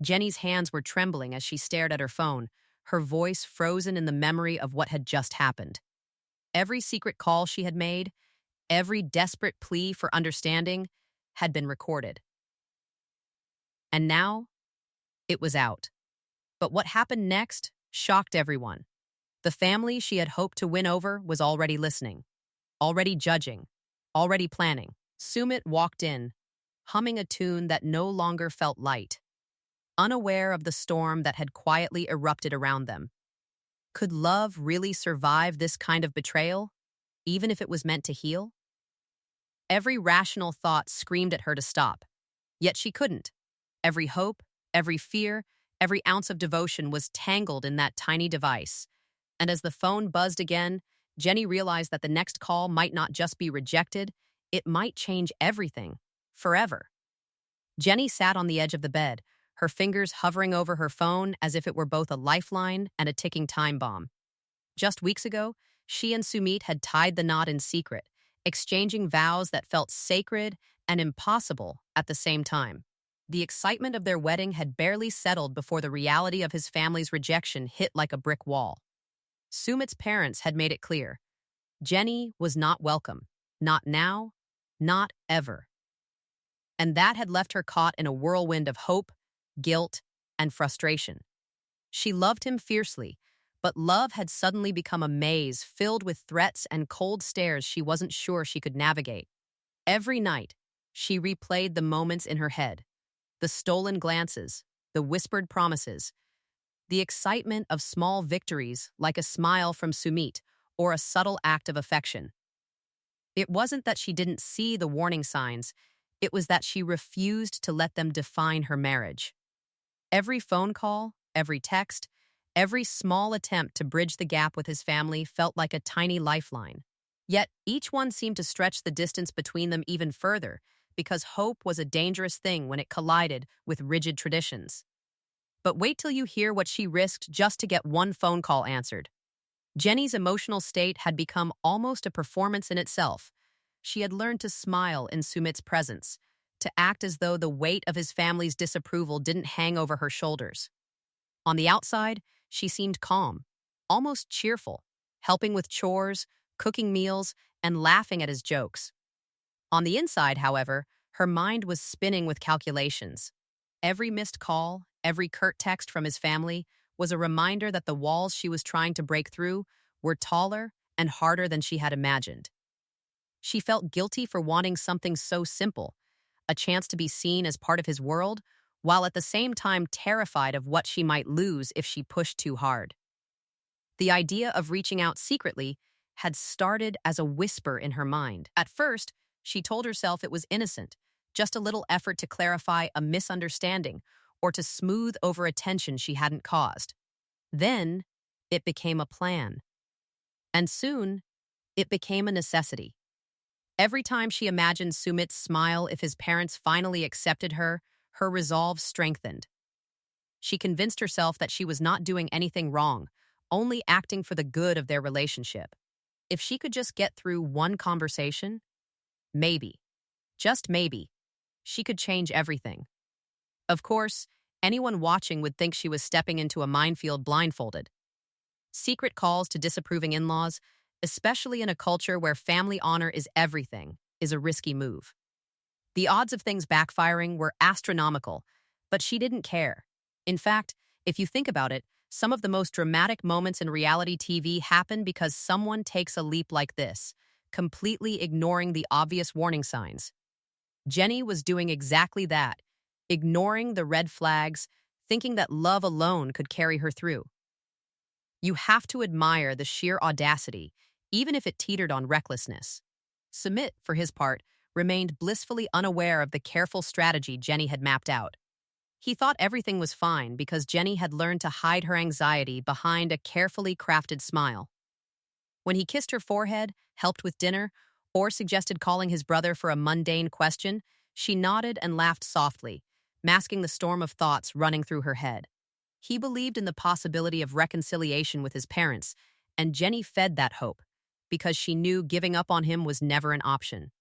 Jenny's hands were trembling as she stared at her phone, her voice frozen in the memory of what had just happened. Every secret call she had made, every desperate plea for understanding, had been recorded. And now, it was out. But what happened next shocked everyone. The family she had hoped to win over was already listening, already judging, already planning. Sumit walked in, humming a tune that no longer felt light, unaware of the storm that had quietly erupted around them. Could love really survive this kind of betrayal, even if it was meant to heal? Every rational thought screamed at her to stop, yet she couldn't. Every hope, every fear, every ounce of devotion was tangled in that tiny device. And as the phone buzzed again, Jenny realized that the next call might not just be rejected, it might change everything, forever. Jenny sat on the edge of the bed, her fingers hovering over her phone as if it were both a lifeline and a ticking time bomb. Just weeks ago, she and Sumit had tied the knot in secret, exchanging vows that felt sacred and impossible at the same time. The excitement of their wedding had barely settled before the reality of his family's rejection hit like a brick wall. Sumit's parents had made it clear. Jenny was not welcome. Not now, not ever. And that had left her caught in a whirlwind of hope, guilt, and frustration. She loved him fiercely, but love had suddenly become a maze filled with threats and cold stares she wasn't sure she could navigate. Every night, she replayed the moments in her head, the stolen glances, the whispered promises, the excitement of small victories like a smile from Sumit or a subtle act of affection. It wasn't that she didn't see the warning signs, it was that she refused to let them define her marriage. Every phone call, every text, every small attempt to bridge the gap with his family felt like a tiny lifeline. Yet each one seemed to stretch the distance between them even further, because hope was a dangerous thing when it collided with rigid traditions. But wait till you hear what she risked just to get one phone call answered. Jenny's emotional state had become almost a performance in itself. She had learned to smile in Sumit's presence, to act as though the weight of his family's disapproval didn't hang over her shoulders. On the outside, she seemed calm, almost cheerful, helping with chores, cooking meals, and laughing at his jokes. On the inside, however, her mind was spinning with calculations. Every missed call, every curt text from his family was a reminder that the walls she was trying to break through were taller and harder than she had imagined. She felt guilty for wanting something so simple, a chance to be seen as part of his world, while at the same time terrified of what she might lose if she pushed too hard. The idea of reaching out secretly had started as a whisper in her mind. At first, she told herself it was innocent, just a little effort to clarify a misunderstanding or to smooth over a tension she hadn't caused. Then, it became a plan. And soon, it became a necessity. Every time she imagined Sumit's smile if his parents finally accepted her, her resolve strengthened. She convinced herself that she was not doing anything wrong, only acting for the good of their relationship. If she could just get through one conversation, maybe, just maybe, she could change everything. Of course, anyone watching would think she was stepping into a minefield blindfolded. Secret calls to disapproving in-laws, especially in a culture where family honor is everything, is a risky move. The odds of things backfiring were astronomical, but she didn't care. In fact, if you think about it, some of the most dramatic moments in reality TV happen because someone takes a leap like this, completely ignoring the obvious warning signs. Jenny was doing exactly that, ignoring the red flags, thinking that love alone could carry her through. You have to admire the sheer audacity, even if it teetered on recklessness. Sumit, for his part, remained blissfully unaware of the careful strategy Jenny had mapped out. He thought everything was fine because Jenny had learned to hide her anxiety behind a carefully crafted smile. When he kissed her forehead, helped with dinner, or suggested calling his brother for a mundane question, she nodded and laughed softly, masking the storm of thoughts running through her head. He believed in the possibility of reconciliation with his parents, and Jenny fed that hope, because she knew giving up on him was never an option.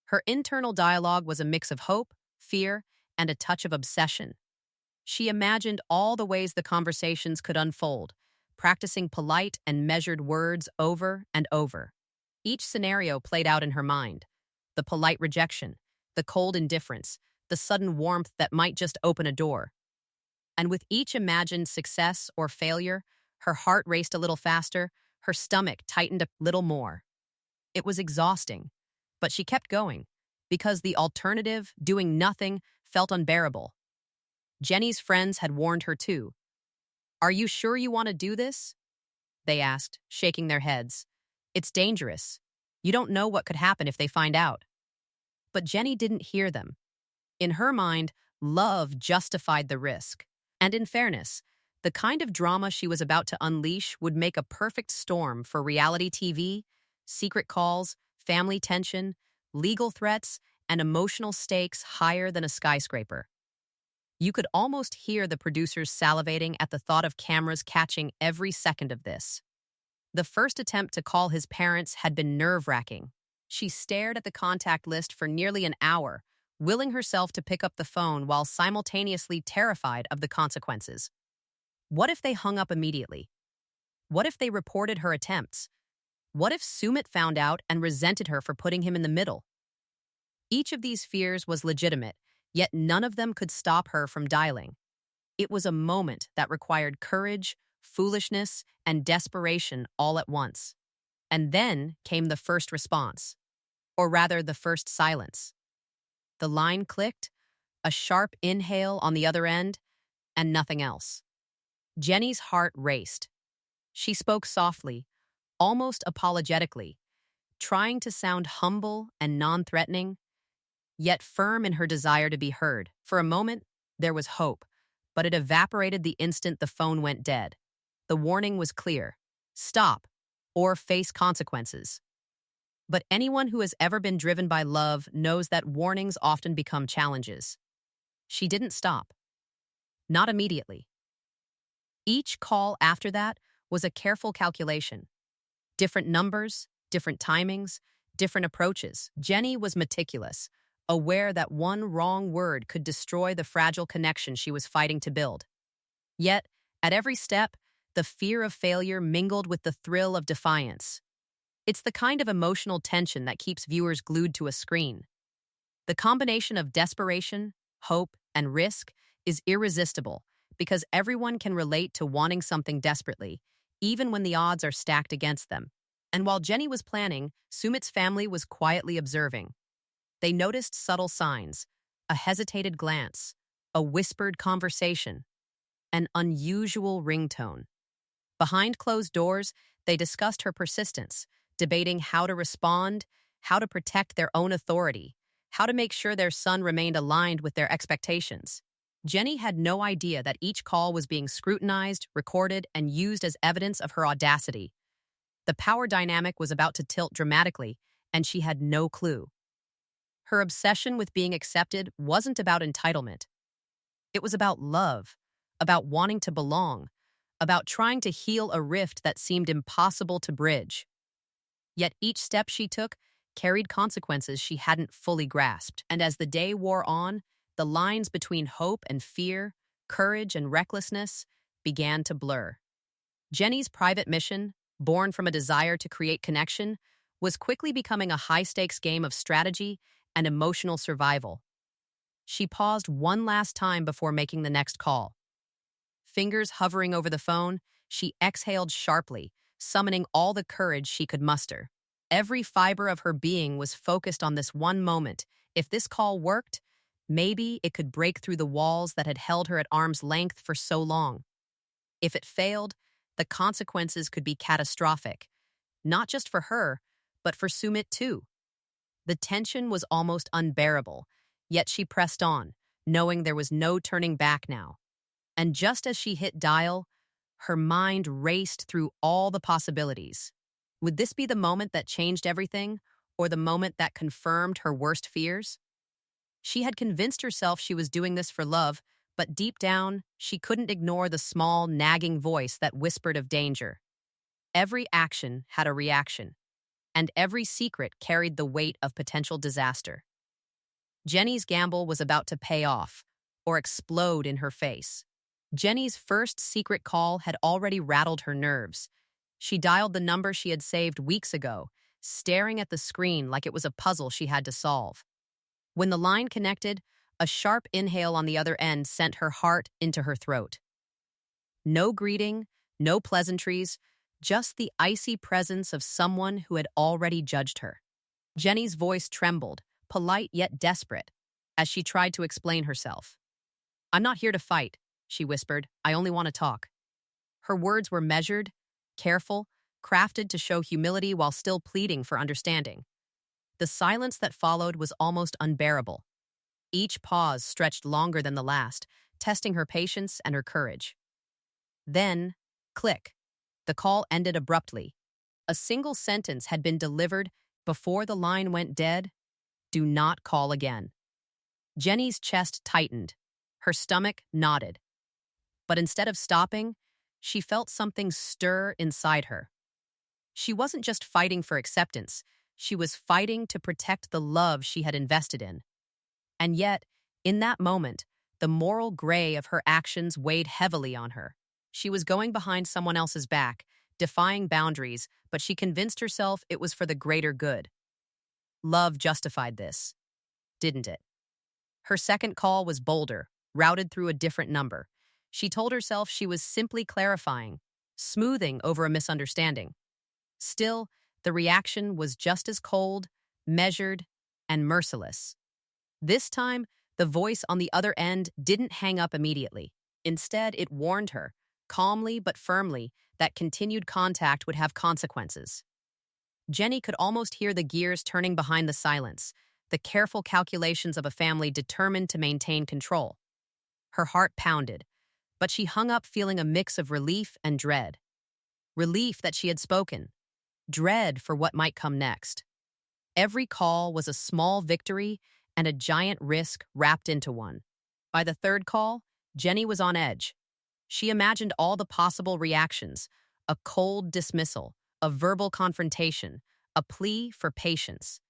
Her internal dialogue was a mix of hope, fear, and a touch of obsession. She imagined all the ways the conversations could unfold, practicing polite and measured words over and over. Each scenario played out in her mind: the polite rejection, the cold indifference, the sudden warmth that might just open a door. And with each imagined success or failure, her heart raced a little faster, her stomach tightened a little more. It was exhausting, but she kept going, because the alternative, doing nothing, felt unbearable. Jenny's friends had warned her too. "Are you sure you want to do this?" they asked, shaking their heads. "It's dangerous. You don't know what could happen if they find out." But Jenny didn't hear them. In her mind, love justified the risk. And in fairness, the kind of drama she was about to unleash would make a perfect storm for reality TV, secret calls, family tension, legal threats, and emotional stakes higher than a skyscraper. You could almost hear the producers salivating at the thought of cameras catching every second of this. The first attempt to call his parents had been nerve-wracking. She stared at the contact list for nearly an hour, willing herself to pick up the phone while simultaneously terrified of the consequences. What if they hung up immediately? What if they reported her attempts? What if Sumit found out and resented her for putting him in the middle? Each of these fears was legitimate, yet none of them could stop her from dialing. It was a moment that required courage, foolishness, and desperation all at once. And then came the first response, or rather the first silence. The line clicked, a sharp inhale on the other end, and nothing else. Jenny's heart raced. She spoke softly, almost apologetically, trying to sound humble and non-threatening, yet firm in her desire to be heard. For a moment, there was hope, but it evaporated the instant the phone went dead. The warning was clear: stop, or face consequences. But anyone who has ever been driven by love knows that warnings often become challenges. She didn't stop. Not immediately. Each call after that was a careful calculation. Different numbers, different timings, different approaches. Jenny was meticulous, aware that one wrong word could destroy the fragile connection she was fighting to build. Yet, at every step, the fear of failure mingled with the thrill of defiance. It's the kind of emotional tension that keeps viewers glued to a screen. The combination of desperation, hope, and risk is irresistible because everyone can relate to wanting something desperately, even when the odds are stacked against them. And while Jenny was planning, Sumit's family was quietly observing. They noticed subtle signs: a hesitated glance, a whispered conversation, an unusual ringtone. Behind closed doors, they discussed her persistence, debating how to respond, how to protect their own authority, how to make sure their son remained aligned with their expectations. Jenny had no idea that each call was being scrutinized, recorded, and used as evidence of her audacity. The power dynamic was about to tilt dramatically, and she had no clue. Her obsession with being accepted wasn't about entitlement. It was about love, about wanting to belong, about trying to heal a rift that seemed impossible to bridge. Yet each step she took carried consequences she hadn't fully grasped. And as the day wore on, the lines between hope and fear, courage and recklessness, began to blur. Jenny's private mission, born from a desire to create connection, was quickly becoming a high-stakes game of strategy and emotional survival. She paused one last time before making the next call. Fingers hovering over the phone, she exhaled sharply, summoning all the courage she could muster. Every fiber of her being was focused on this one moment. If this call worked, maybe it could break through the walls that had held her at arm's length for so long. If it failed, the consequences could be catastrophic, not just for her, but for Sumit too. The tension was almost unbearable, yet she pressed on, knowing there was no turning back now. And just as she hit dial, her mind raced through all the possibilities. Would this be the moment that changed everything, or the moment that confirmed her worst fears? She had convinced herself she was doing this for love, but deep down, she couldn't ignore the small, nagging voice that whispered of danger. Every action had a reaction, and every secret carried the weight of potential disaster. Jenny's gamble was about to pay off, or explode in her face. Jenny's first secret call had already rattled her nerves. She dialed the number she had saved weeks ago, staring at the screen like it was a puzzle she had to solve. When the line connected, a sharp inhale on the other end sent her heart into her throat. No greeting, no pleasantries, just the icy presence of someone who had already judged her. Jenny's voice trembled, polite yet desperate, as she tried to explain herself. "I'm not here to fight," she whispered. "I only want to talk." Her words were measured, careful, crafted to show humility while still pleading for understanding. The silence that followed was almost unbearable. Each pause stretched longer than the last, testing her patience and her courage. Then, click. The call ended abruptly. A single sentence had been delivered before the line went dead. "Do not call again." Jenny's chest tightened. Her stomach knotted. But instead of stopping, she felt something stir inside her. She wasn't just fighting for acceptance. She was fighting to protect the love she had invested in. And yet, in that moment, the moral gray of her actions weighed heavily on her. She was going behind someone else's back, defying boundaries, but she convinced herself it was for the greater good. Love justified this, didn't it? Her second call was bolder, routed through a different number. She told herself she was simply clarifying, smoothing over a misunderstanding. Still, the reaction was just as cold, measured, and merciless. This time, the voice on the other end didn't hang up immediately. Instead, it warned her, calmly but firmly, that continued contact would have consequences. Jenny could almost hear the gears turning behind the silence, the careful calculations of a family determined to maintain control. Her heart pounded, but she hung up feeling a mix of relief and dread. Relief that she had spoken, dread for what might come next. Every call was a small victory and a giant risk wrapped into one. By the third call, Jenny was on edge. She imagined all the possible reactions: a cold dismissal, a verbal confrontation, a plea for patience.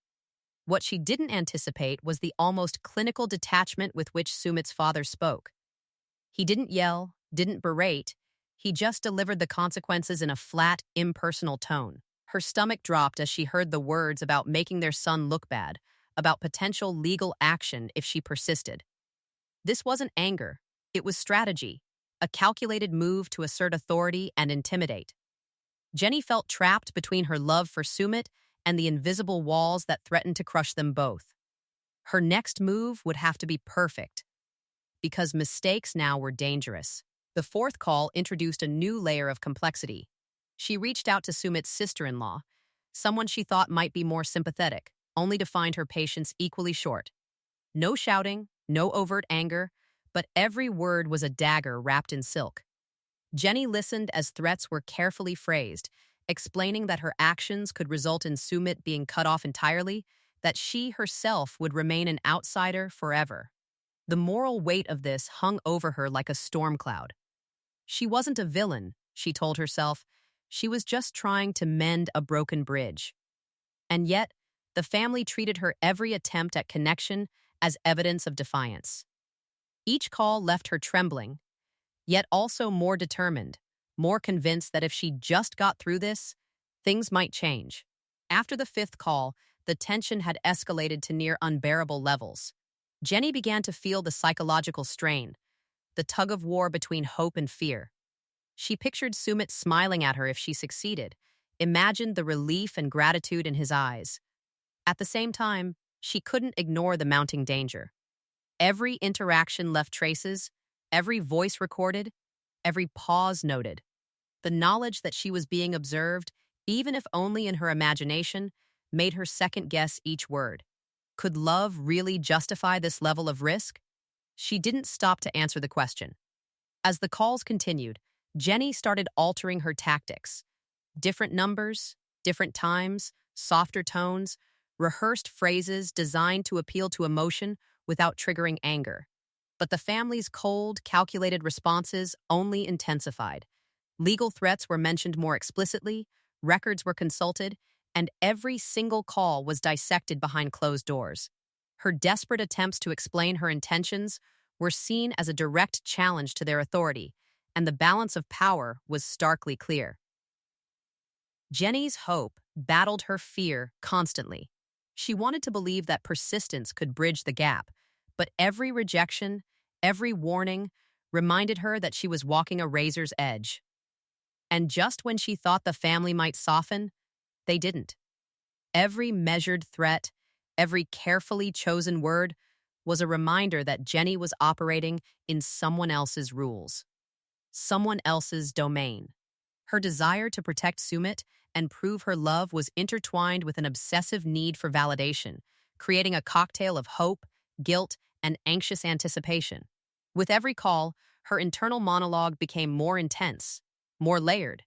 What she didn't anticipate was the almost clinical detachment with which Sumit's father spoke. He didn't yell, didn't berate, he just delivered the consequences in a flat, impersonal tone. Her stomach dropped as she heard the words about making their son look bad, about potential legal action if she persisted. This wasn't anger, it was strategy, a calculated move to assert authority and intimidate. Jenny felt trapped between her love for Sumit and the invisible walls that threatened to crush them both. Her next move would have to be perfect, because mistakes now were dangerous. The fourth call introduced a new layer of complexity. She reached out to Sumit's sister-in-law, someone she thought might be more sympathetic, only to find her patience equally short. No shouting, no overt anger, but every word was a dagger wrapped in silk. Jenny listened as threats were carefully phrased, explaining that her actions could result in Sumit being cut off entirely, that she herself would remain an outsider forever. The moral weight of this hung over her like a storm cloud. She wasn't a villain, she told herself. She was just trying to mend a broken bridge. And yet, the family treated her every attempt at connection as evidence of defiance. Each call left her trembling, yet also more determined, more convinced that if she just got through this, things might change. After the fifth call, the tension had escalated to near unbearable levels. Jenny began to feel the psychological strain, the tug-of-war between hope and fear. She pictured Sumit smiling at her if she succeeded, imagined the relief and gratitude in his eyes. At the same time, she couldn't ignore the mounting danger. Every interaction left traces, every voice recorded, every pause noted. The knowledge that she was being observed, even if only in her imagination, made her second-guess each word. Could love really justify this level of risk? She didn't stop to answer the question. As the calls continued, Jenny started altering her tactics. Different numbers, different times, softer tones, rehearsed phrases designed to appeal to emotion without triggering anger. But the family's cold, calculated responses only intensified. Legal threats were mentioned more explicitly, records were consulted, and every single call was dissected behind closed doors. Her desperate attempts to explain her intentions were seen as a direct challenge to their authority, and the balance of power was starkly clear. Jenny's hope battled her fear constantly. She wanted to believe that persistence could bridge the gap, but every rejection, every warning, reminded her that she was walking a razor's edge. And just when she thought the family might soften, they didn't. Every measured threat, every carefully chosen word was a reminder that Jenny was operating in someone else's rules, someone else's domain. Her desire to protect Sumit and prove her love was intertwined with an obsessive need for validation, creating a cocktail of hope, guilt, and anxious anticipation. With every call, her internal monologue became more intense, more layered.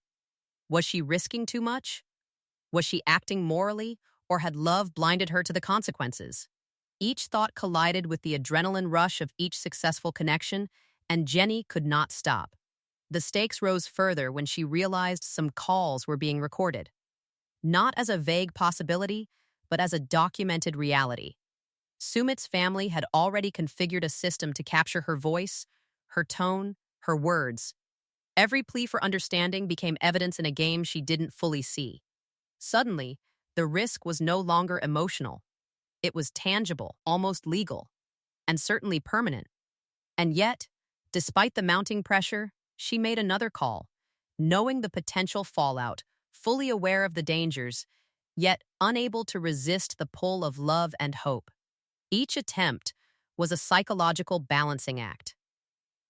Was she risking too much? Was she acting morally, or had love blinded her to the consequences? Each thought collided with the adrenaline rush of each successful connection, and Jenny could not stop. The stakes rose further when she realized some calls were being recorded. Not as a vague possibility, but as a documented reality. Sumit's family had already configured a system to capture her voice, her tone, her words. Every plea for understanding became evidence in a game she didn't fully see. Suddenly, the risk was no longer emotional. It was tangible, almost legal, and certainly permanent. And yet, despite the mounting pressure, she made another call, knowing the potential fallout, fully aware of the dangers, yet unable to resist the pull of love and hope. Each attempt was a psychological balancing act.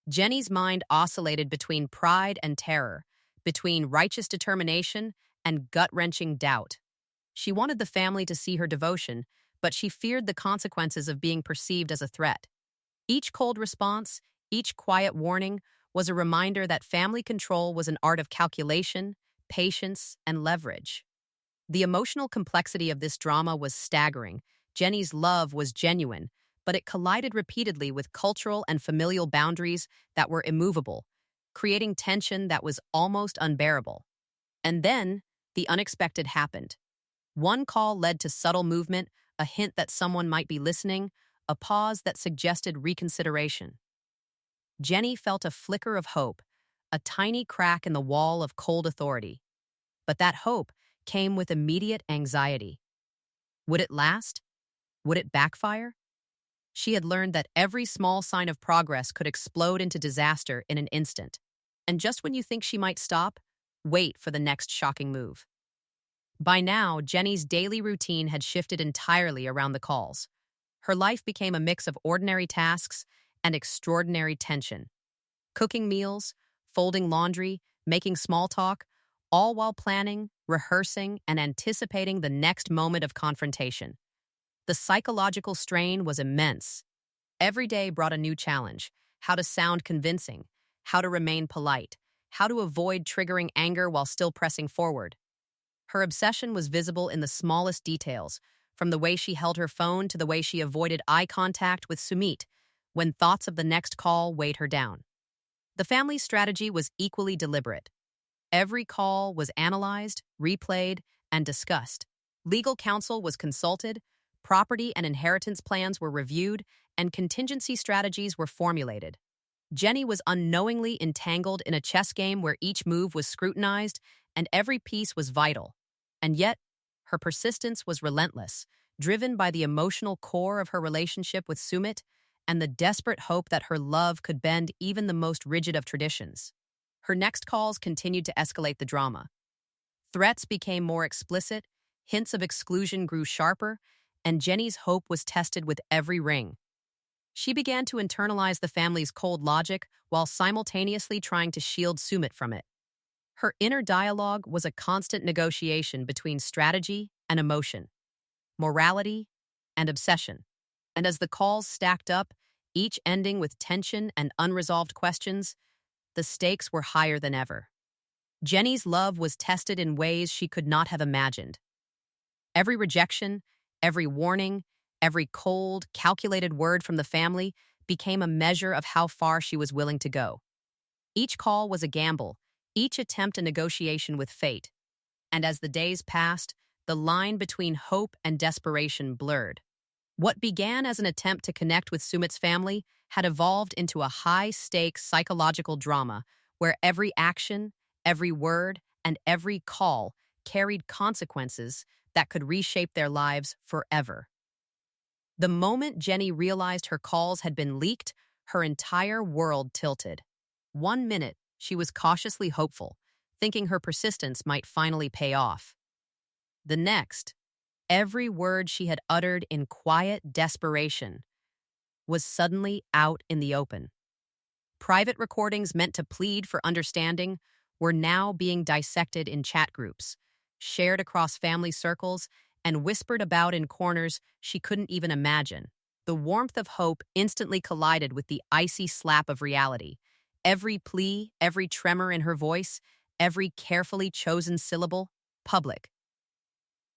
Jenny's mind oscillated between pride and terror, between righteous determination and gut-wrenching doubt. She wanted the family to see her devotion, but she feared the consequences of being perceived as a threat. Each cold response, each quiet warning, was a reminder that family control was an art of calculation, patience, and leverage. The emotional complexity of this drama was staggering. Jenny's love was genuine, but it collided repeatedly with cultural and familial boundaries that were immovable, creating tension that was almost unbearable. And then, the unexpected happened. One call led to subtle movement, a hint that someone might be listening, a pause that suggested reconsideration. Jenny felt a flicker of hope, a tiny crack in the wall of cold authority. But that hope came with immediate anxiety. Would it last? Would it backfire? She had learned that every small sign of progress could explode into disaster in an instant. And just when you think she might stop, wait for the next shocking move. By now, Jenny's daily routine had shifted entirely around the calls. Her life became a mix of ordinary tasks and extraordinary tension. Cooking meals, folding laundry, making small talk, all while planning, rehearsing, and anticipating the next moment of confrontation. The psychological strain was immense. Every day brought a new challenge: how to sound convincing, how to remain polite, how to avoid triggering anger while still pressing forward. Her obsession was visible in the smallest details, from the way she held her phone to the way she avoided eye contact with Sumit when thoughts of the next call weighed her down. The family's strategy was equally deliberate. Every call was analyzed, replayed, and discussed. Legal counsel was consulted, property and inheritance plans were reviewed, and contingency strategies were formulated. Jenny was unknowingly entangled in a chess game where each move was scrutinized and every piece was vital. And yet, her persistence was relentless, driven by the emotional core of her relationship with Sumit and the desperate hope that her love could bend even the most rigid of traditions. Her next calls continued to escalate the drama. Threats became more explicit, hints of exclusion grew sharper, and Jenny's hope was tested with every ring. She began to internalize the family's cold logic while simultaneously trying to shield Sumit from it. Her inner dialogue was a constant negotiation between strategy and emotion, morality and obsession. And as the calls stacked up, each ending with tension and unresolved questions, the stakes were higher than ever. Jenny's love was tested in ways she could not have imagined. Every rejection, every warning, every cold, calculated word from the family became a measure of how far she was willing to go. Each call was a gamble, each attempt a negotiation with fate. And as the days passed, the line between hope and desperation blurred. What began as an attempt to connect with Sumit's family had evolved into a high-stakes psychological drama where every action, every word, and every call carried consequences that could reshape their lives forever. The moment Jenny realized her calls had been leaked, her entire world tilted. 1 minute, she was cautiously hopeful, thinking her persistence might finally pay off. The next, every word she had uttered in quiet desperation was suddenly out in the open. Private recordings meant to plead for understanding were now being dissected in chat groups, shared across family circles, and whispered about in corners she couldn't even imagine. The warmth of hope instantly collided with the icy slap of reality. Every plea, every tremor in her voice, every carefully chosen syllable, public.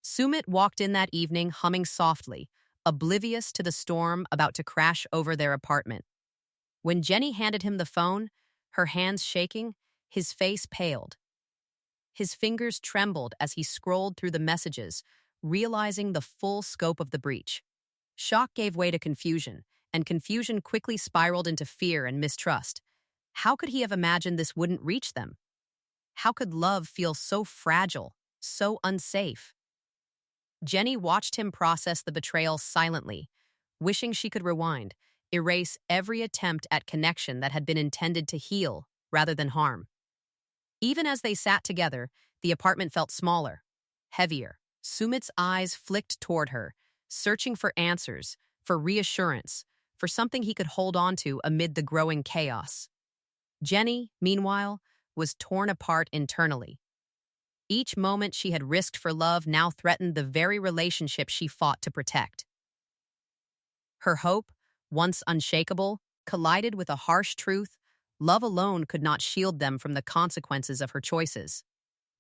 Sumit walked in that evening humming softly, oblivious to the storm about to crash over their apartment. When Jenny handed him the phone, her hands shaking, his face paled. His fingers trembled as he scrolled through the messages, realizing the full scope of the breach. Shock gave way to confusion, and confusion quickly spiraled into fear and mistrust. How could he have imagined this wouldn't reach them? How could love feel so fragile, so unsafe? Jenny watched him process the betrayal silently, wishing she could rewind, erase every attempt at connection that had been intended to heal rather than harm. Even as they sat together, the apartment felt smaller, heavier. Sumit's eyes flicked toward her, searching for answers, for reassurance, for something he could hold on to amid the growing chaos. Jenny, meanwhile, was torn apart internally. Each moment she had risked for love now threatened the very relationship she fought to protect. Her hope, once unshakable, collided with a harsh truth: love alone could not shield them from the consequences of her choices.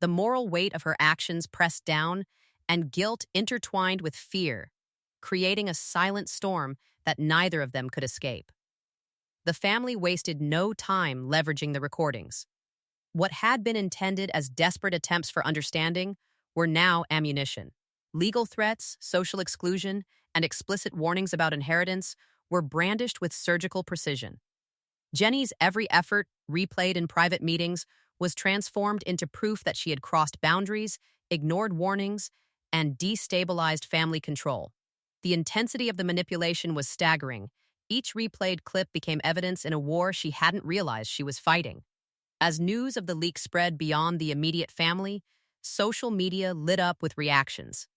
The moral weight of her actions pressed down, and guilt intertwined with fear, creating a silent storm that neither of them could escape. The family wasted no time leveraging the recordings. What had been intended as desperate attempts for understanding were now ammunition. Legal threats, social exclusion, and explicit warnings about inheritance were brandished with surgical precision. Jenny's every effort, replayed in private meetings, was transformed into proof that she had crossed boundaries, ignored warnings, and destabilized family control. The intensity of the manipulation was staggering. Each replayed clip became evidence in a war she hadn't realized she was fighting. As news of the leak spread beyond the immediate family, social media lit up with reactions.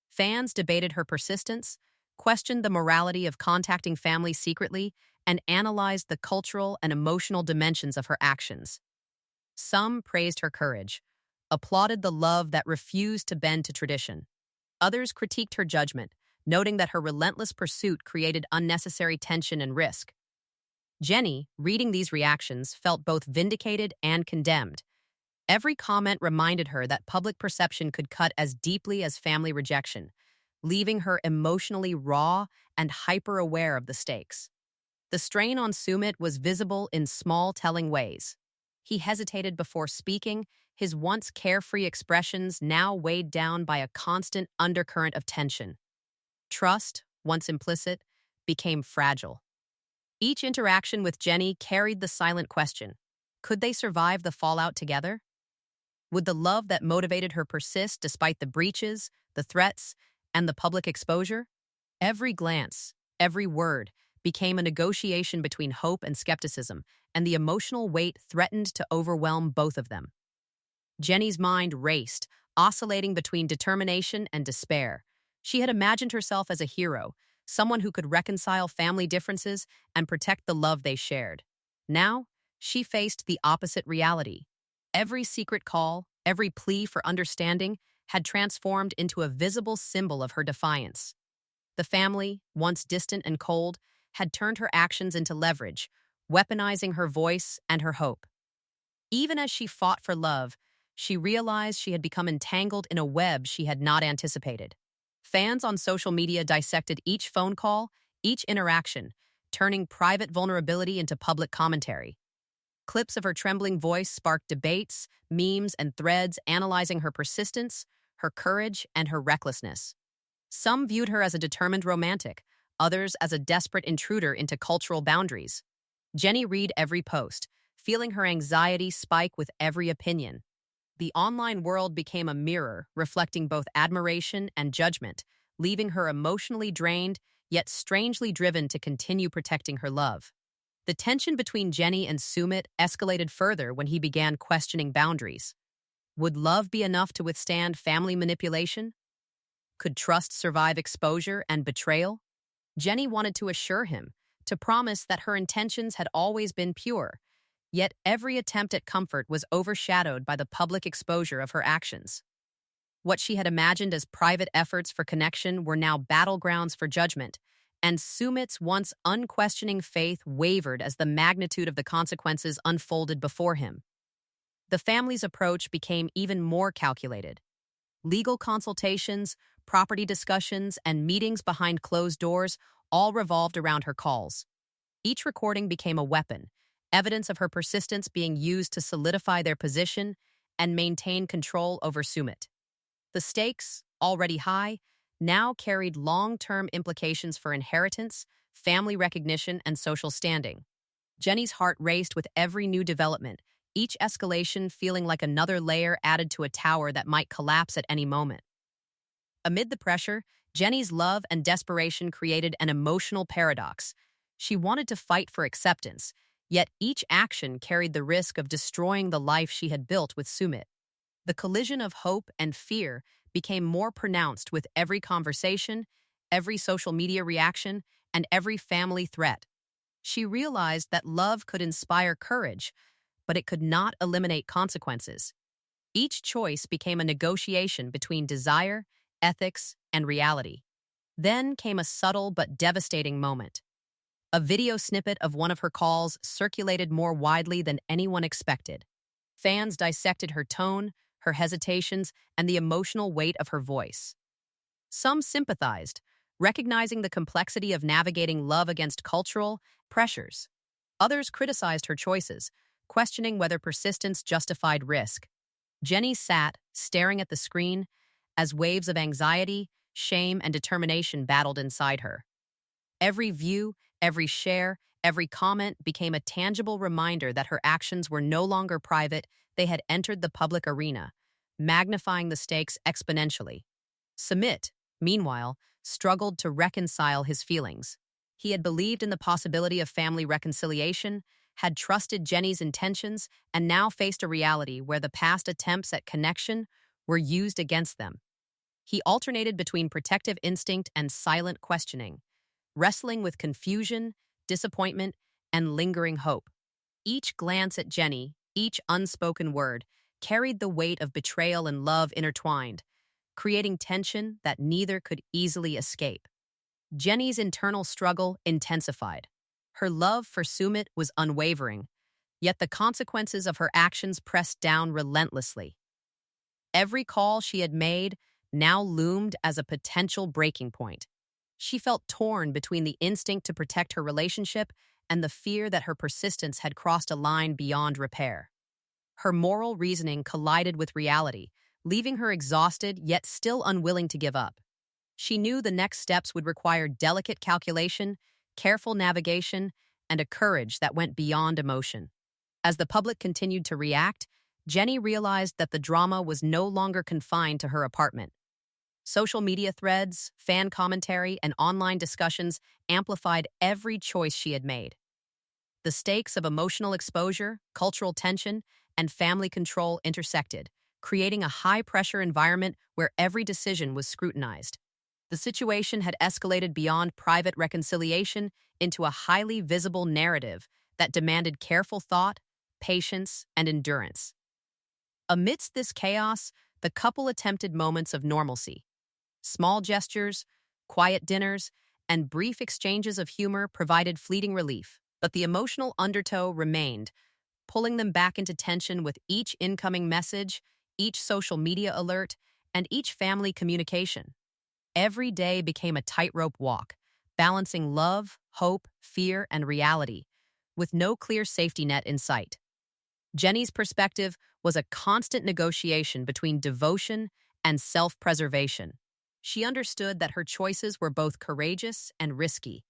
Fans debated her persistence, questioned the morality of contacting family secretly, and analyzed the cultural and emotional dimensions of her actions. Some praised her courage, applauded the love that refused to bend to tradition. Others critiqued her judgment, noting that her relentless pursuit created unnecessary tension and risk. Jenny, reading these reactions, felt both vindicated and condemned. Every comment reminded her that public perception could cut as deeply as family rejection, leaving her emotionally raw and hyper-aware of the stakes. The strain on Sumit was visible in small, telling ways. He hesitated before speaking, his once carefree expressions now weighed down by a constant undercurrent of tension. Trust, once implicit, became fragile. Each interaction with Jenny carried the silent question: could they survive the fallout together? Would the love that motivated her persist despite the breaches, the threats, and the public exposure? Every glance, every word, became a negotiation between hope and skepticism, and the emotional weight threatened to overwhelm both of them. Jenny's mind raced, oscillating between determination and despair. She had imagined herself as a hero, someone who could reconcile family differences and protect the love they shared. Now, she faced the opposite reality. Every secret call, every plea for understanding had transformed into a visible symbol of her defiance. The family, once distant and cold, had turned her actions into leverage, weaponizing her voice and her hope. Even as she fought for love, she realized she had become entangled in a web she had not anticipated. Fans on social media dissected each phone call, each interaction, turning private vulnerability into public commentary. Clips of her trembling voice sparked debates, memes, and threads analyzing her persistence, her courage, and her recklessness. Some viewed her as a determined romantic, others as a desperate intruder into cultural boundaries. Jenny read every post, feeling her anxiety spike with every opinion. The online world became a mirror, reflecting both admiration and judgment, leaving her emotionally drained, yet strangely driven to continue protecting her love. The tension between Jenny and Sumit escalated further when he began questioning boundaries. Would love be enough to withstand family manipulation? Could trust survive exposure and betrayal? Jenny wanted to assure him, to promise that her intentions had always been pure, yet every attempt at comfort was overshadowed by the public exposure of her actions. What she had imagined as private efforts for connection were now battlegrounds for judgment, and Sumit's once unquestioning faith wavered as the magnitude of the consequences unfolded before him. The family's approach became even more calculated. Legal consultations, property discussions, and meetings behind closed doors all revolved around her calls. Each recording became a weapon, evidence of her persistence being used to solidify their position and maintain control over Sumit. The stakes, already high, now carried long-term implications for inheritance, family recognition, and social standing. Jenny's heart raced with every new development, each escalation feeling like another layer added to a tower that might collapse at any moment. Amid the pressure, Jenny's love and desperation created an emotional paradox. She wanted to fight for acceptance, yet each action carried the risk of destroying the life she had built with Sumit. The collision of hope and fear became more pronounced with every conversation, every social media reaction, and every family threat. She realized that love could inspire courage, but it could not eliminate consequences. Each choice became a negotiation between desire, ethics, and reality. Then came a subtle but devastating moment. A video snippet of one of her calls circulated more widely than anyone expected. Fans dissected her tone, her hesitations, and the emotional weight of her voice. Some sympathized, recognizing the complexity of navigating love against cultural pressures. Others criticized her choices, questioning whether persistence justified risk. Jenny sat, staring at the screen, as waves of anxiety, shame, and determination battled inside her. Every view, every share, every comment became a tangible reminder that her actions were no longer private, they had entered the public arena, magnifying the stakes exponentially. Sumit, meanwhile, struggled to reconcile his feelings. He had believed in the possibility of family reconciliation, had trusted Jenny's intentions, and now faced a reality where the past attempts at connection were used against them. He alternated between protective instinct and silent questioning, wrestling with confusion, disappointment, and lingering hope. Each glance at Jenny, each unspoken word, carried the weight of betrayal and love intertwined, creating tension that neither could easily escape. Jenny's internal struggle intensified. Her love for Sumit was unwavering, yet the consequences of her actions pressed down relentlessly. Every call she had made now loomed as a potential breaking point. She felt torn between the instinct to protect her relationship and the fear that her persistence had crossed a line beyond repair. Her moral reasoning collided with reality, leaving her exhausted yet still unwilling to give up. She knew the next steps would require delicate calculation, careful navigation, and a courage that went beyond emotion. As the public continued to react, Jenny realized that the drama was no longer confined to her apartment. Social media threads, fan commentary, and online discussions amplified every choice she had made. The stakes of emotional exposure, cultural tension, and family control intersected, creating a high-pressure environment where every decision was scrutinized. The situation had escalated beyond private reconciliation into a highly visible narrative that demanded careful thought, patience, and endurance. Amidst this chaos, the couple attempted moments of normalcy. Small gestures, quiet dinners, and brief exchanges of humor provided fleeting relief, but the emotional undertow remained, pulling them back into tension with each incoming message, each social media alert, and each family communication. Every day became a tightrope walk, balancing love, hope, fear, and reality, with no clear safety net in sight. Jenny's perspective was a constant negotiation between devotion and self-preservation. She understood that her choices were both courageous and risky,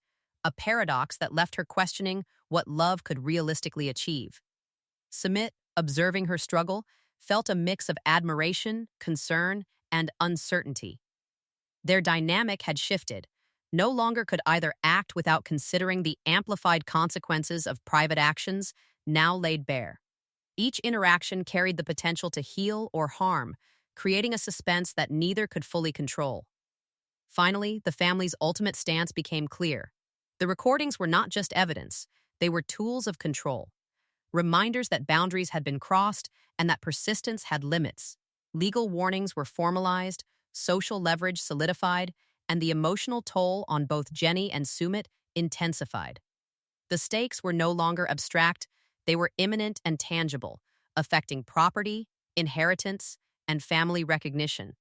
a paradox that left her questioning what love could realistically achieve. Sumit, observing her struggle, felt a mix of admiration, concern, and uncertainty. Their dynamic had shifted. No longer could either act without considering the amplified consequences of private actions now laid bare. Each interaction carried the potential to heal or harm, creating a suspense that neither could fully control. Finally, the family's ultimate stance became clear. The recordings were not just evidence, they were tools of control. Reminders that boundaries had been crossed and that persistence had limits. Legal warnings were formalized, social leverage solidified, and the emotional toll on both Jenny and Sumit intensified. The stakes were no longer abstract, they were imminent and tangible, affecting property, inheritance, and family recognition.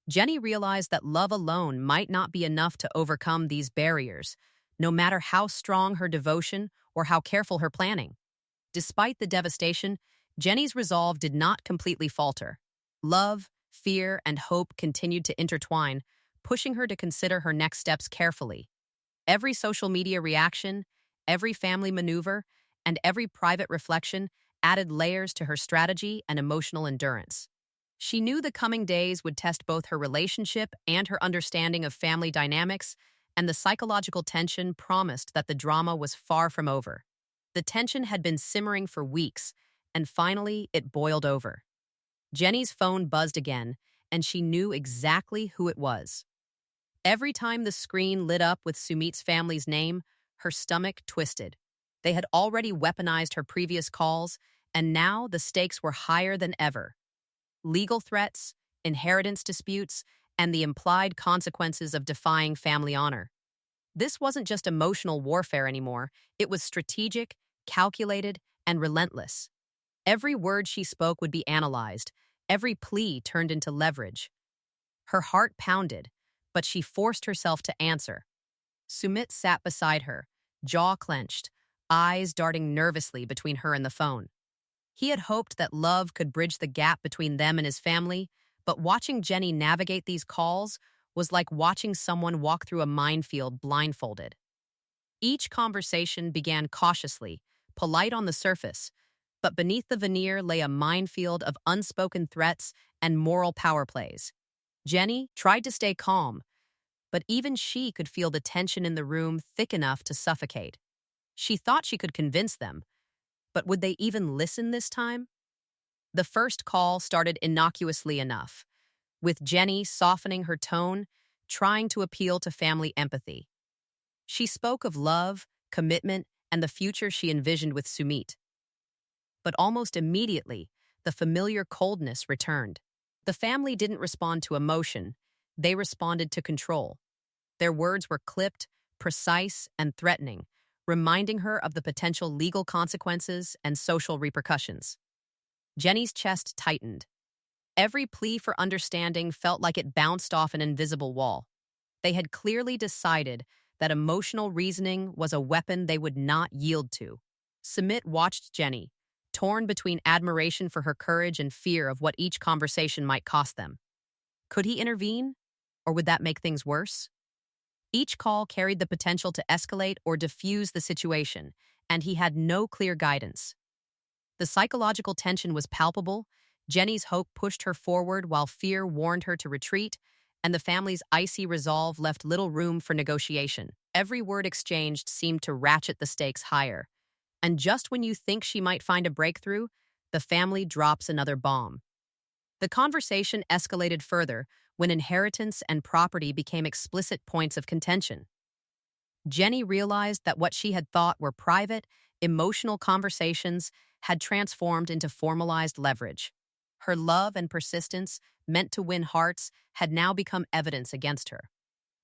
Jenny realized that love alone might not be enough to overcome these barriers, no matter how strong her devotion or how careful her planning. Despite the devastation, Jenny's resolve did not completely falter. Love, fear, and hope continued to intertwine, pushing her to consider her next steps carefully. Every social media reaction, every family maneuver, and every private reflection added layers to her strategy and emotional endurance. She knew the coming days would test both her relationship and her understanding of family dynamics, and the psychological tension promised that the drama was far from over. The tension had been simmering for weeks, and finally it boiled over. Jenny's phone buzzed again, and she knew exactly who it was. Every time the screen lit up with Sumit's family's name, her stomach twisted. They had already weaponized her previous calls, and now the stakes were higher than ever. Legal threats, inheritance disputes, and the implied consequences of defying family honor. This wasn't just emotional warfare anymore, it was strategic, calculated, and relentless. Every word she spoke would be analyzed, every plea turned into leverage. Her heart pounded, but she forced herself to answer. Sumit sat beside her, jaw clenched, eyes darting nervously between her and the phone. He had hoped that love could bridge the gap between them and his family, but watching Jenny navigate these calls was like watching someone walk through a minefield blindfolded. Each conversation began cautiously, polite on the surface, but beneath the veneer lay a minefield of unspoken threats and moral power plays. Jenny tried to stay calm, but even she could feel the tension in the room thick enough to suffocate. She thought she could convince them, but would they even listen this time? The first call started innocuously enough, with Jenny softening her tone, trying to appeal to family empathy. She spoke of love, commitment, and the future she envisioned with Sumit. But almost immediately, the familiar coldness returned. The family didn't respond to emotion, they responded to control. Their words were clipped, precise, and threatening, reminding her of the potential legal consequences and social repercussions. Jenny's chest tightened. Every plea for understanding felt like it bounced off an invisible wall. They had clearly decided that emotional reasoning was a weapon they would not yield to. Sumit watched Jenny, torn between admiration for her courage and fear of what each conversation might cost them. Could he intervene, or would that make things worse? Each call carried the potential to escalate or diffuse the situation, and he had no clear guidance. The psychological tension was palpable. Jenny's hope pushed her forward while fear warned her to retreat, and the family's icy resolve left little room for negotiation. Every word exchanged seemed to ratchet the stakes higher. And just when you think she might find a breakthrough, the family drops another bomb. The conversation escalated further when inheritance and property became explicit points of contention. Jenny realized that what she had thought were private, emotional conversations had transformed into formalized leverage. Her love and persistence, meant to win hearts, had now become evidence against her.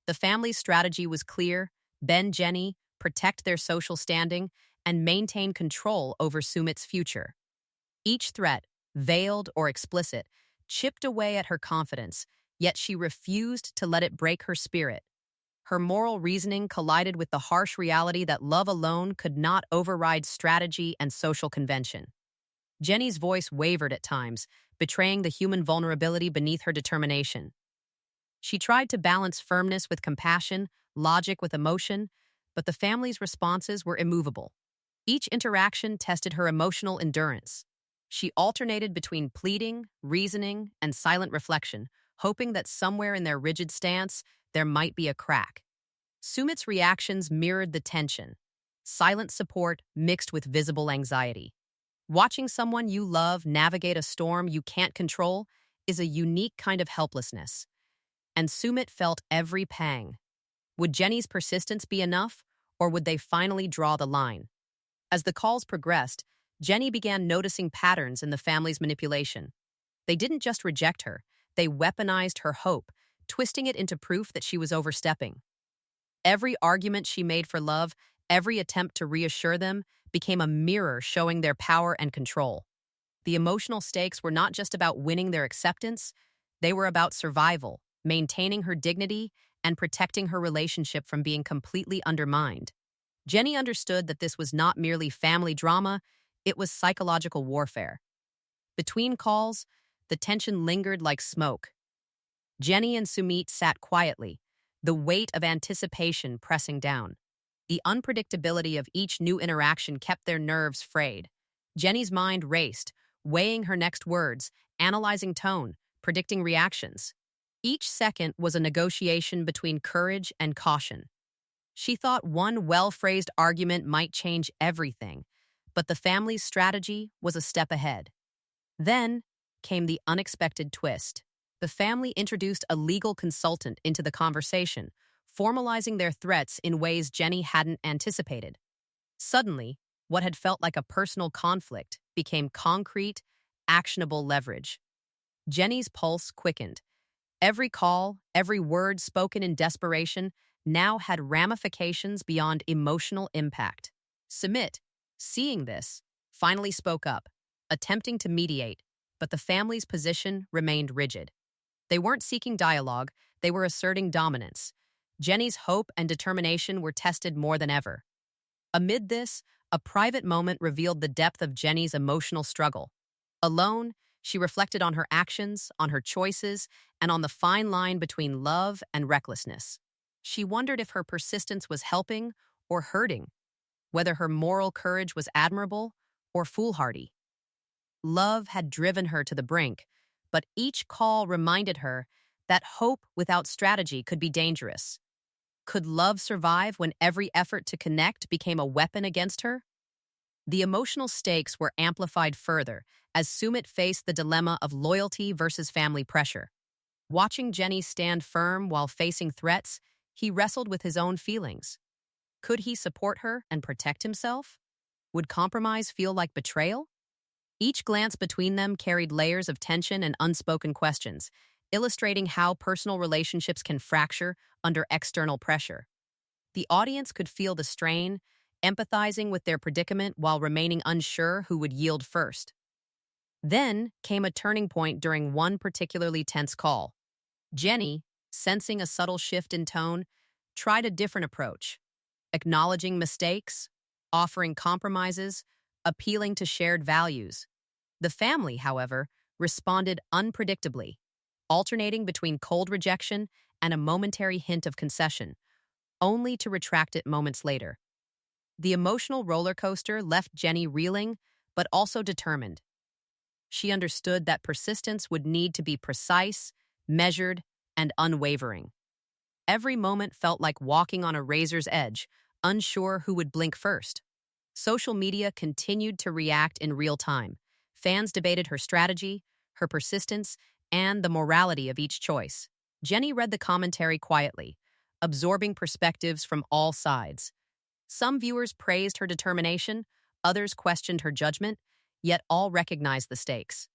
The family's strategy was clear: bend Jenny, protect their social standing, and maintain control over Sumit's future. Each threat, veiled or explicit, chipped away at her confidence, yet she refused to let it break her spirit. Her moral reasoning collided with the harsh reality that love alone could not override strategy and social convention. Jenny's voice wavered at times, betraying the human vulnerability beneath her determination. She tried to balance firmness with compassion, logic with emotion, but the family's responses were immovable. Each interaction tested her emotional endurance. She alternated between pleading, reasoning, and silent reflection, hoping that somewhere in their rigid stance there might be a crack. Sumit's reactions mirrored the tension, silent support mixed with visible anxiety. Watching someone you love navigate a storm you can't control is a unique kind of helplessness, and Sumit felt every pang. Would Jenny's persistence be enough, or would they finally draw the line? As the calls progressed, Jenny began noticing patterns in the family's manipulation. They didn't just reject her, they weaponized her hope, twisting it into proof that she was overstepping. Every argument she made for love, every attempt to reassure them, became a mirror showing their power and control. The emotional stakes were not just about winning their acceptance, they were about survival, maintaining her dignity, and protecting her relationship from being completely undermined. Jenny understood that this was not merely family drama, it was psychological warfare. Between calls, the tension lingered like smoke. Jenny and Sumit sat quietly, the weight of anticipation pressing down. The unpredictability of each new interaction kept their nerves frayed. Jenny's mind raced, weighing her next words, analyzing tone, predicting reactions. Each second was a negotiation between courage and caution. She thought one well-phrased argument might change everything, but the family's strategy was a step ahead. Then came the unexpected twist. The family introduced a legal consultant into the conversation, formalizing their threats in ways Jenny hadn't anticipated. Suddenly, what had felt like a personal conflict became concrete, actionable leverage. Jenny's pulse quickened. Every call, every word spoken in desperation now had ramifications beyond emotional impact. Sumit, seeing this, finally spoke up, attempting to mediate, but the family's position remained rigid. They weren't seeking dialogue, they were asserting dominance. Jenny's hope and determination were tested more than ever. Amid this, a private moment revealed the depth of Jenny's emotional struggle. Alone, she reflected on her actions, on her choices, and on the fine line between love and recklessness. She wondered if her persistence was helping or hurting, whether her moral courage was admirable or foolhardy. Love had driven her to the brink, but each call reminded her that hope without strategy could be dangerous. Could love survive when every effort to connect became a weapon against her? The emotional stakes were amplified further as Sumit faced the dilemma of loyalty versus family pressure. Watching Jenny stand firm while facing threats, he wrestled with his own feelings. Could he support her and protect himself? Would compromise feel like betrayal? Each glance between them carried layers of tension and unspoken questions, illustrating how personal relationships can fracture under external pressure. The audience could feel the strain, empathizing with their predicament while remaining unsure who would yield first. Then came a turning point during one particularly tense call. Jenny, sensing a subtle shift in tone, tried a different approach, acknowledging mistakes, offering compromises, appealing to shared values. The family, however, responded unpredictably, alternating between cold rejection and a momentary hint of concession, only to retract it moments later. The emotional roller coaster left Jenny reeling, but also determined. She understood that persistence would need to be precise, measured, and unwavering. Every moment felt like walking on a razor's edge, unsure who would blink first. Social media continued to react in real time. Fans debated her strategy, her persistence, and the morality of each choice. Jenny read the commentary quietly, absorbing perspectives from all sides. Some viewers praised her determination, others questioned her judgment, yet all recognized the stakes.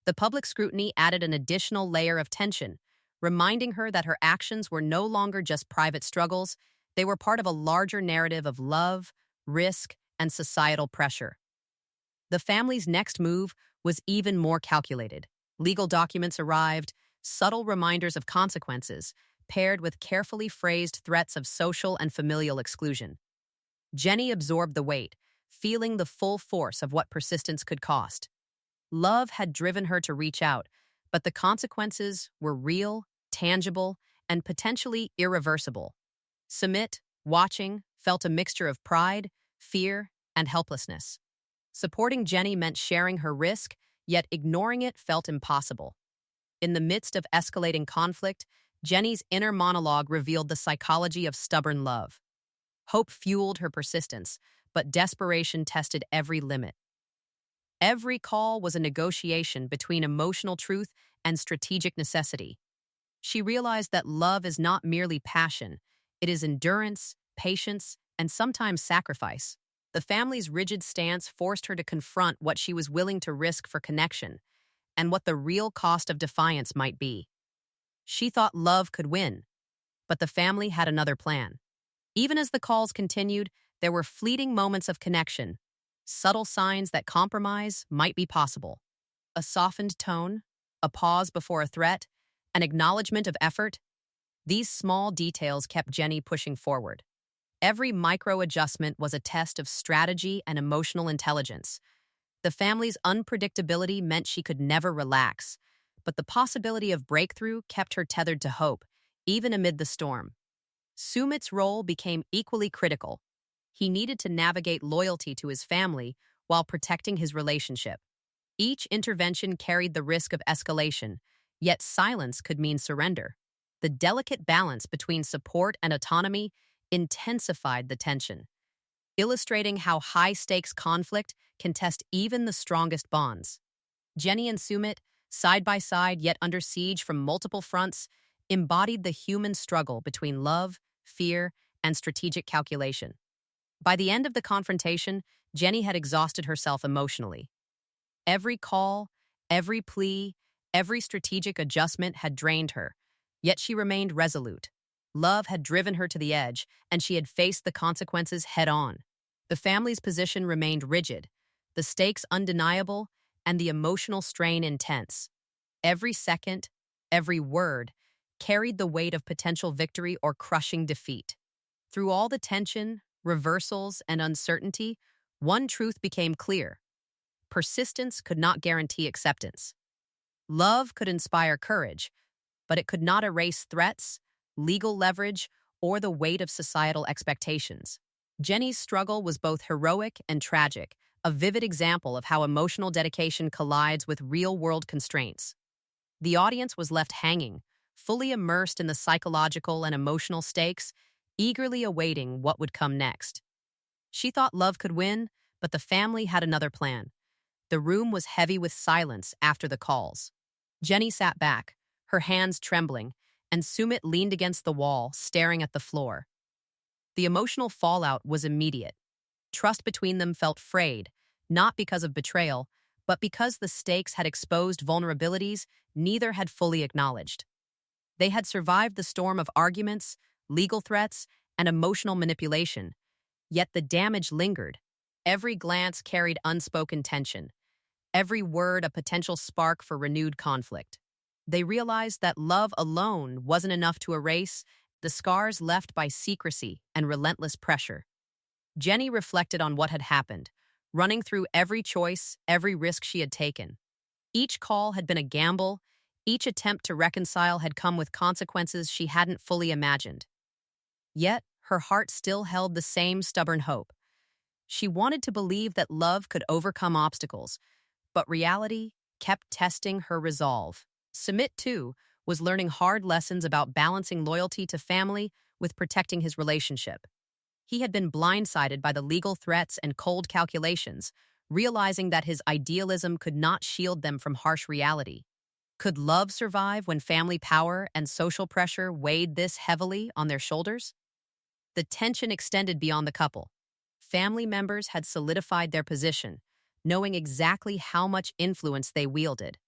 The public scrutiny added an additional layer of tension, reminding her that her actions were no longer just private struggles, they were part of a larger narrative of love, risk, and societal pressure. The family's next move was even more calculated. Legal documents arrived, subtle reminders of consequences, paired with carefully phrased threats of social and familial exclusion. Jenny absorbed the weight, feeling the full force of what persistence could cost. Love had driven her to reach out, but the consequences were real, tangible, and potentially irreversible. Sumit, watching, felt a mixture of pride, fear, and helplessness. Supporting Jenny meant sharing her risk, yet ignoring it felt impossible. In the midst of escalating conflict, Jenny's inner monologue revealed the psychology of stubborn love. Hope fueled her persistence, but desperation tested every limit. Every call was a negotiation between emotional truth and strategic necessity. She realized that love is not merely passion, it is endurance, patience, and sometimes sacrifice. The family's rigid stance forced her to confront what she was willing to risk for connection and what the real cost of defiance might be. She thought love could win, but the family had another plan. Even as the calls continued, there were fleeting moments of connection, subtle signs that compromise might be possible. A softened tone, a pause before a threat, an acknowledgement of effort. These small details kept Jenny pushing forward. Every micro-adjustment was a test of strategy and emotional intelligence. The family's unpredictability meant she could never relax, but the possibility of breakthrough kept her tethered to hope, even amid the storm. Sumit's role became equally critical. He needed to navigate loyalty to his family while protecting his relationship. Each intervention carried the risk of escalation, yet silence could mean surrender. The delicate balance between support and autonomy intensified the tension, illustrating how high-stakes conflict can test even the strongest bonds. Jenny and Sumit, side by side yet under siege from multiple fronts, embodied the human struggle between love, fear, and strategic calculation. By the end of the confrontation, Jenny had exhausted herself emotionally. Every call, every plea, every strategic adjustment had drained her, yet she remained resolute. Love had driven her to the edge, and she had faced the consequences head-on. The family's position remained rigid, the stakes undeniable, and the emotional strain intense. Every second, every word, carried the weight of potential victory or crushing defeat. Through all the tension, reversals, and uncertainty, one truth became clear. Persistence could not guarantee acceptance. Love could inspire courage, but it could not erase threats, legal leverage, or the weight of societal expectations. Jenny's struggle was both heroic and tragic, a vivid example of how emotional dedication collides with real-world constraints. The audience was left hanging, fully immersed in the psychological and emotional stakes, eagerly awaiting what would come next. She thought love could win, but the family had another plan. The room was heavy with silence after the calls. Jenny sat back, her hands trembling, and Sumit leaned against the wall, staring at the floor. The emotional fallout was immediate. Trust between them felt frayed, not because of betrayal, but because the stakes had exposed vulnerabilities neither had fully acknowledged. They had survived the storm of arguments, legal threats, and emotional manipulation, yet the damage lingered. Every glance carried unspoken tension, every word a potential spark for renewed conflict. They realized that love alone wasn't enough to erase the scars left by secrecy and relentless pressure. Jenny reflected on what had happened, running through every choice, every risk she had taken. Each call had been a gamble, each attempt to reconcile had come with consequences she hadn't fully imagined. Yet, her heart still held the same stubborn hope. She wanted to believe that love could overcome obstacles, but reality kept testing her resolve. Sumit, too, was learning hard lessons about balancing loyalty to family with protecting his relationship. He had been blindsided by the legal threats and cold calculations, realizing that his idealism could not shield them from harsh reality. Could love survive when family power and social pressure weighed this heavily on their shoulders? The tension extended beyond the couple. Family members had solidified their position, knowing exactly how much influence they wielded.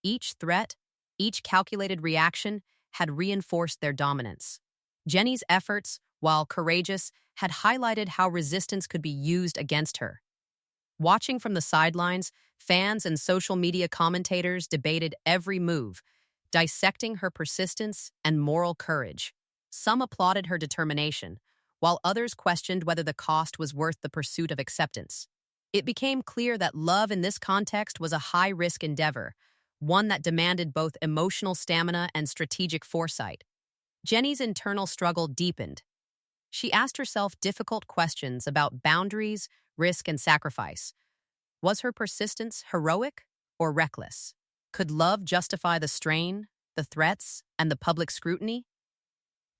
Each threat, each calculated reaction had reinforced their dominance. Jenny's efforts, while courageous, had highlighted how resistance could be used against her. Watching from the sidelines, fans and social media commentators debated every move, dissecting her persistence and moral courage. Some applauded her determination, while others questioned whether the cost was worth the pursuit of acceptance. It became clear that love in this context was a high-risk endeavor, one that demanded both emotional stamina and strategic foresight. Jenny's internal struggle deepened. She asked herself difficult questions about boundaries, risk, and sacrifice. Was her persistence heroic or reckless? Could love justify the strain, the threats, and the public scrutiny?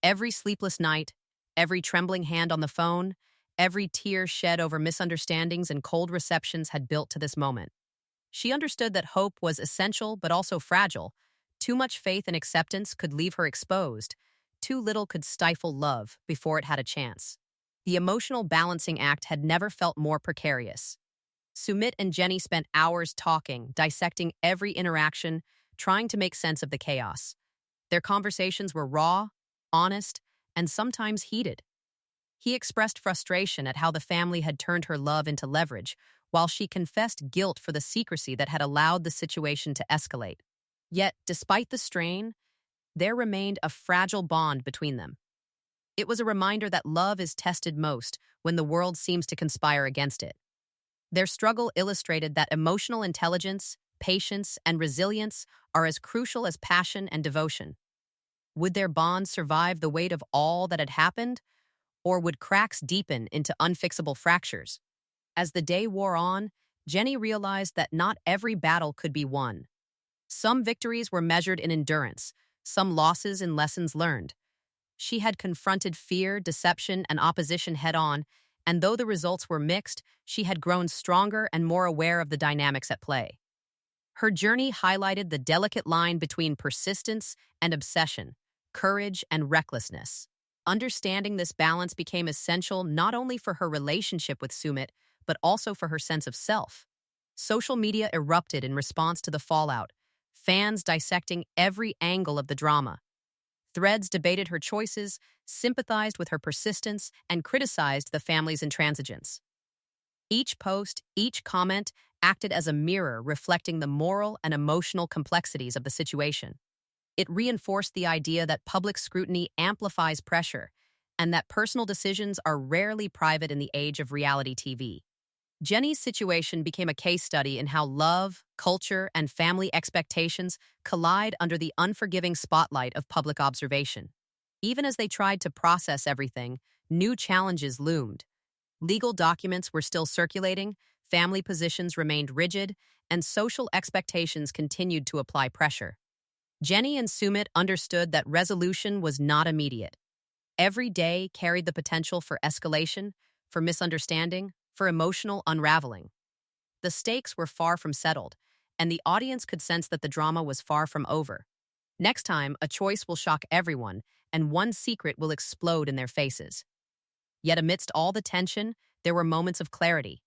Every sleepless night, every trembling hand on the phone, every tear shed over misunderstandings and cold receptions had built to this moment. She understood that hope was essential but also fragile. Too much faith and acceptance could leave her exposed. Too little could stifle love before it had a chance. The emotional balancing act had never felt more precarious. Sumit and Jenny spent hours talking, dissecting every interaction, trying to make sense of the chaos. Their conversations were raw, honest, and sometimes heated. He expressed frustration at how the family had turned her love into leverage, while she confessed guilt for the secrecy that had allowed the situation to escalate. Yet, despite the strain, there remained a fragile bond between them. It was a reminder that love is tested most when the world seems to conspire against it. Their struggle illustrated that emotional intelligence, patience, and resilience are as crucial as passion and devotion. Would their bond survive the weight of all that had happened, or would cracks deepen into unfixable fractures? As the day wore on, Jenny realized that not every battle could be won. Some victories were measured in endurance, some losses in lessons learned. She had confronted fear, deception, and opposition head-on, and though the results were mixed, she had grown stronger and more aware of the dynamics at play. Her journey highlighted the delicate line between persistence and obsession, courage and recklessness. Understanding this balance became essential not only for her relationship with Sumit, but also for her sense of self. Social media erupted in response to the fallout, fans dissecting every angle of the drama. Threads debated her choices, sympathized with her persistence, and criticized the family's intransigence. Each post, each comment acted as a mirror reflecting the moral and emotional complexities of the situation. It reinforced the idea that public scrutiny amplifies pressure and that personal decisions are rarely private in the age of reality TV. Jenny's situation became a case study in how love, culture, and family expectations collide under the unforgiving spotlight of public observation. Even as they tried to process everything, new challenges loomed. Legal documents were still circulating, family positions remained rigid, and social expectations continued to apply pressure. Jenny and Sumit understood that resolution was not immediate. Every day carried the potential for escalation, for misunderstanding, for emotional unraveling. The stakes were far from settled, and the audience could sense that the drama was far from over. Next time, a choice will shock everyone, and one secret will explode in their faces. Yet amidst all the tension, there were moments of clarity.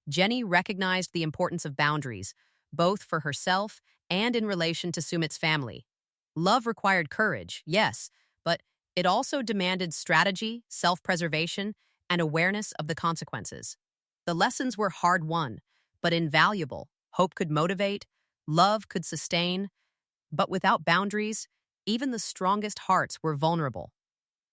Jenny recognized the importance of boundaries, both for herself and in relation to Sumit's family. Love required courage, yes, but it also demanded strategy, self-preservation, and awareness of the consequences. The lessons were hard-won, but invaluable. Hope could motivate, love could sustain, but without boundaries, even the strongest hearts were vulnerable.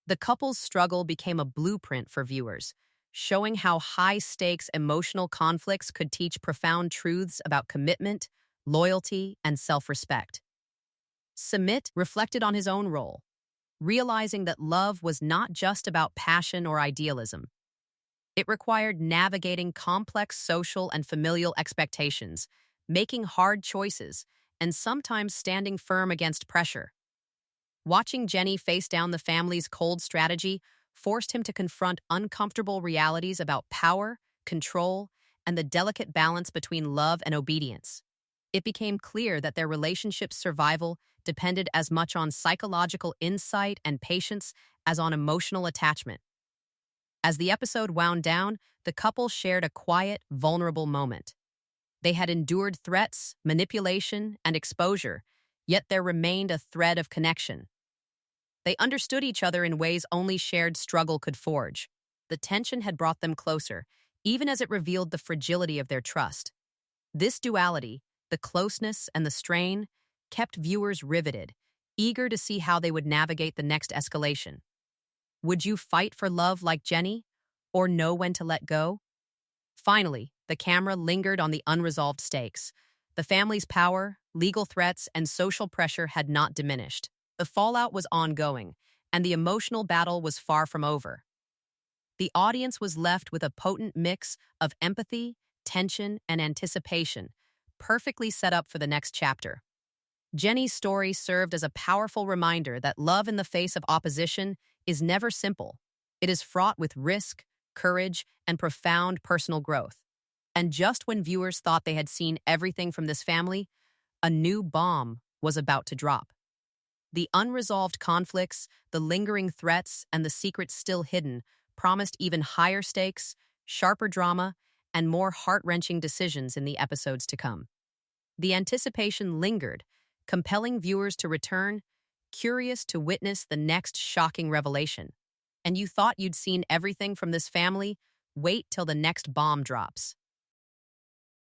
The couple's struggle became a blueprint for viewers, showing how high-stakes emotional conflicts could teach profound truths about commitment, loyalty, and self-respect. Sumit reflected on his own role, realizing that love was not just about passion or idealism. It required navigating complex social and familial expectations, making hard choices, and sometimes standing firm against pressure. Watching Jenny face down the family's cold strategy forced him to confront uncomfortable realities about power, control, and the delicate balance between love and obedience. It became clear that their relationship's survival depended as much on psychological insight and patience as on emotional attachment. As the episode wound down, the couple shared a quiet, vulnerable moment. They had endured threats, manipulation, and exposure, yet there remained a thread of connection. They understood each other in ways only shared struggle could forge. The tension had brought them closer, even as it revealed the fragility of their trust. This duality, the closeness and the strain, kept viewers riveted, eager to see how they would navigate the next escalation. Would you fight for love like Jenny, or know when to let go? Finally, the camera lingered on the unresolved stakes. The family's power, legal threats, and social pressure had not diminished. The fallout was ongoing, and the emotional battle was far from over. The audience was left with a potent mix of empathy, tension, and anticipation, perfectly set up for the next chapter. Jenny's story served as a powerful reminder that love in the face of opposition is never simple. It is fraught with risk, courage, and profound personal growth. And just when viewers thought they had seen everything from this family, a new bomb was about to drop. The unresolved conflicts, the lingering threats, and the secrets still hidden promised even higher stakes, sharper drama, and more heart-wrenching decisions in the episodes to come. The anticipation lingered, compelling viewers to return, curious to witness the next shocking revelation. And you thought you'd seen everything from this family? Wait till the next bomb drops.